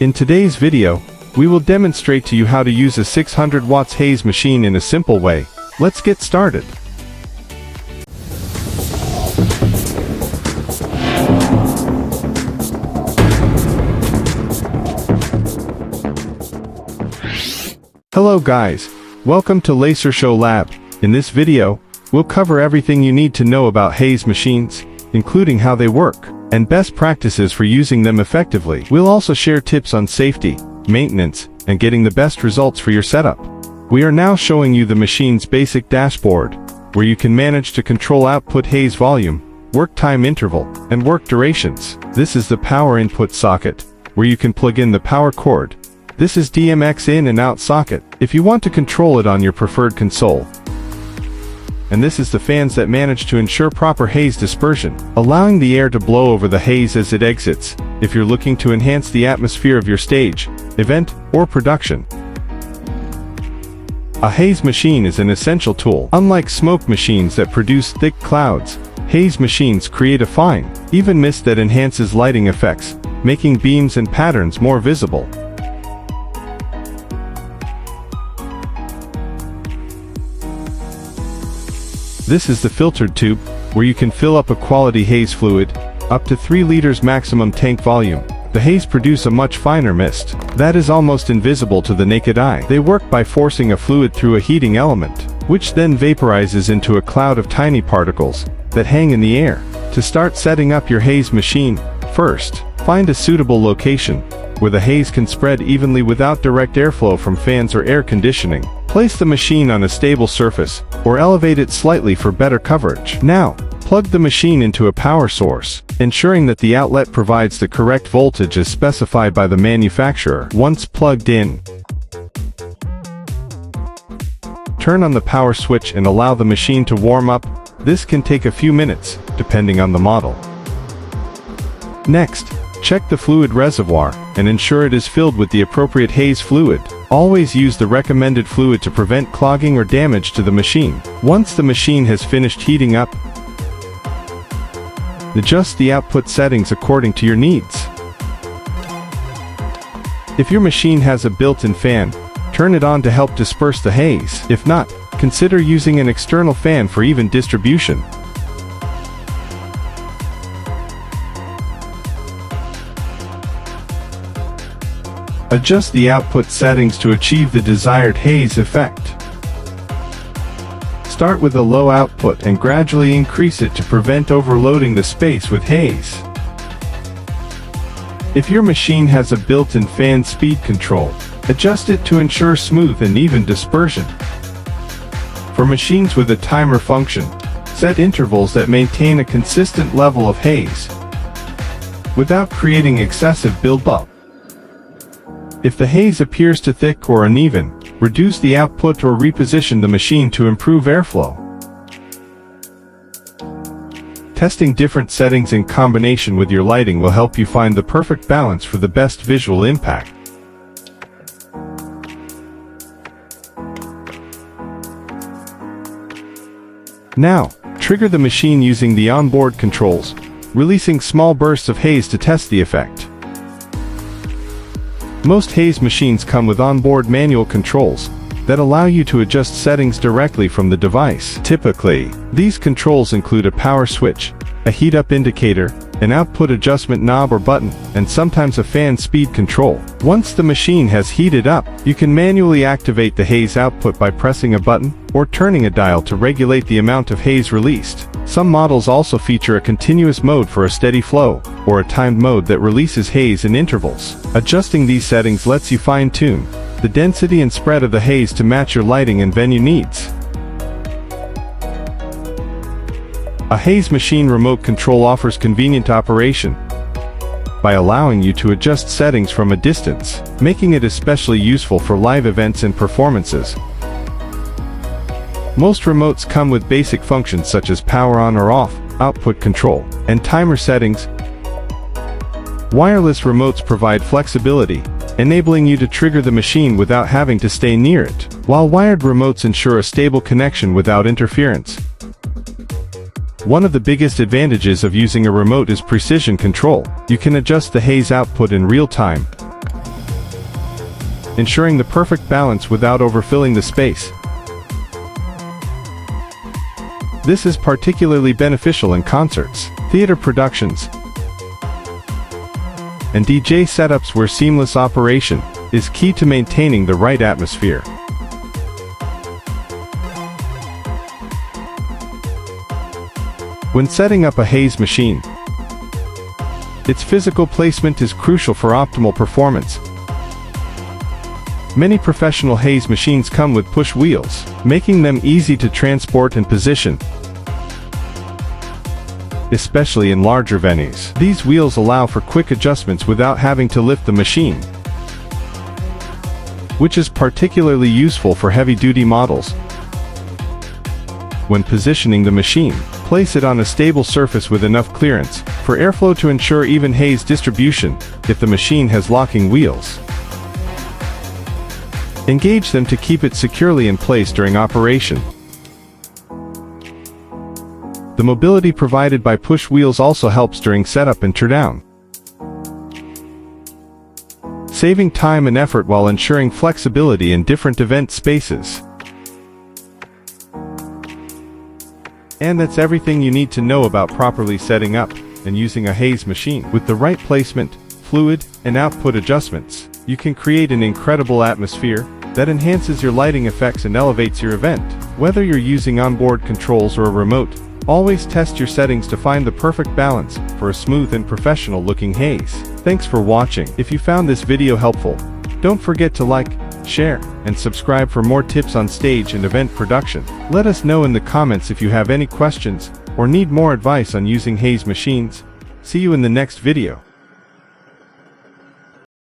In today's video, we will demonstrate to you how to use a 600 watts haze machine in a simple way. Let's get started. Hello guys, welcome to Laser Show Lab. In this video, we'll cover everything you need to know about haze machines, including how they work, and best practices for using them effectively. We'll also share tips on safety, maintenance, and getting the best results for your setup. We are now showing you the machine's basic dashboard, where you can manage to control output haze volume, work time interval, and work durations. This is the power input socket, where you can plug in the power cord. This is DMX in and out socket, if you want to control it on your preferred console. And this is the fans that manage to ensure proper haze dispersion, allowing the air to blow over the haze as it exits, if you're looking to enhance the atmosphere of your stage, event, or production. A haze machine is an essential tool. Unlike smoke machines that produce thick clouds, haze machines create a fine, even mist that enhances lighting effects, making beams and patterns more visible. This is the filtered tube, where you can fill up a quality haze fluid, up to 3 liters maximum tank volume. The haze produce a much finer mist, that is almost invisible to the naked eye. They work by forcing a fluid through a heating element, which then vaporizes into a cloud of tiny particles, that hang in the air. To start setting up your haze machine, first, find a suitable location, where the haze can spread evenly without direct airflow from fans or air conditioning. Place the machine on a stable surface, or elevate it slightly for better coverage. Now, plug the machine into a power source, ensuring that the outlet provides the correct voltage as specified by the manufacturer. Once plugged in, turn on the power switch and allow the machine to warm up. This can take a few minutes, depending on the model. Next, check the fluid reservoir, and ensure it is filled with the appropriate haze fluid. Always use the recommended fluid to prevent clogging or damage to the machine. Once the machine has finished heating up, adjust the output settings according to your needs. If your machine has a built-in fan, turn it on to help disperse the haze. If not, consider using an external fan for even distribution. Adjust the output settings to achieve the desired haze effect. Start with a low output and gradually increase it to prevent overloading the space with haze. If your machine has a built-in fan speed control, adjust it to ensure smooth and even dispersion. For machines with a timer function, set intervals that maintain a consistent level of haze without creating excessive buildup. If the haze appears too thick or uneven, reduce the output or reposition the machine to improve airflow. Testing different settings in combination with your lighting will help you find the perfect balance for the best visual impact. Now, trigger the machine using the onboard controls, releasing small bursts of haze to test the effect. Most haze machines come with onboard manual controls that allow you to adjust settings directly from the device. Typically, these controls include a power switch, a heat-up indicator, an output adjustment knob or button, and sometimes a fan speed control. Once the machine has heated up, you can manually activate the haze output by pressing a button or turning a dial to regulate the amount of haze released. Some models also feature a continuous mode for a steady flow, or a timed mode that releases haze in intervals. Adjusting these settings lets you fine-tune the density and spread of the haze to match your lighting and venue needs. A haze machine remote control offers convenient operation by allowing you to adjust settings from a distance, making it especially useful for live events and performances. Most remotes come with basic functions such as power on or off, output control, and timer settings. Wireless remotes provide flexibility, enabling you to trigger the machine without having to stay near it, while wired remotes ensure a stable connection without interference. One of the biggest advantages of using a remote is precision control. You can adjust the haze output in real time, ensuring the perfect balance without overfilling the space. This is particularly beneficial in concerts, theater productions, and DJ setups where seamless operation is key to maintaining the right atmosphere. When setting up a haze machine, its physical placement is crucial for optimal performance. Many professional haze machines come with push wheels, making them easy to transport and position, especially in larger venues. These wheels allow for quick adjustments without having to lift the machine, which is particularly useful for heavy-duty models. When positioning the machine, place it on a stable surface with enough clearance for airflow to ensure even haze distribution if the machine has locking wheels. Engage them to keep it securely in place during operation. The mobility provided by push wheels also helps during setup and teardown, saving time and effort while ensuring flexibility in different event spaces. And that's everything you need to know about properly setting up and using a haze machine. With the right placement, fluid, and output adjustments, you can create an incredible atmosphere that enhances your lighting effects and elevates your event. Whether you're using onboard controls or a remote, always test your settings to find the perfect balance for a smooth and professional-looking haze. Thanks for watching. If you found this video helpful, don't forget to like, share, and subscribe for more tips on stage and event production. Let us know in the comments if you have any questions or need more advice on using haze machines. See you in the next video.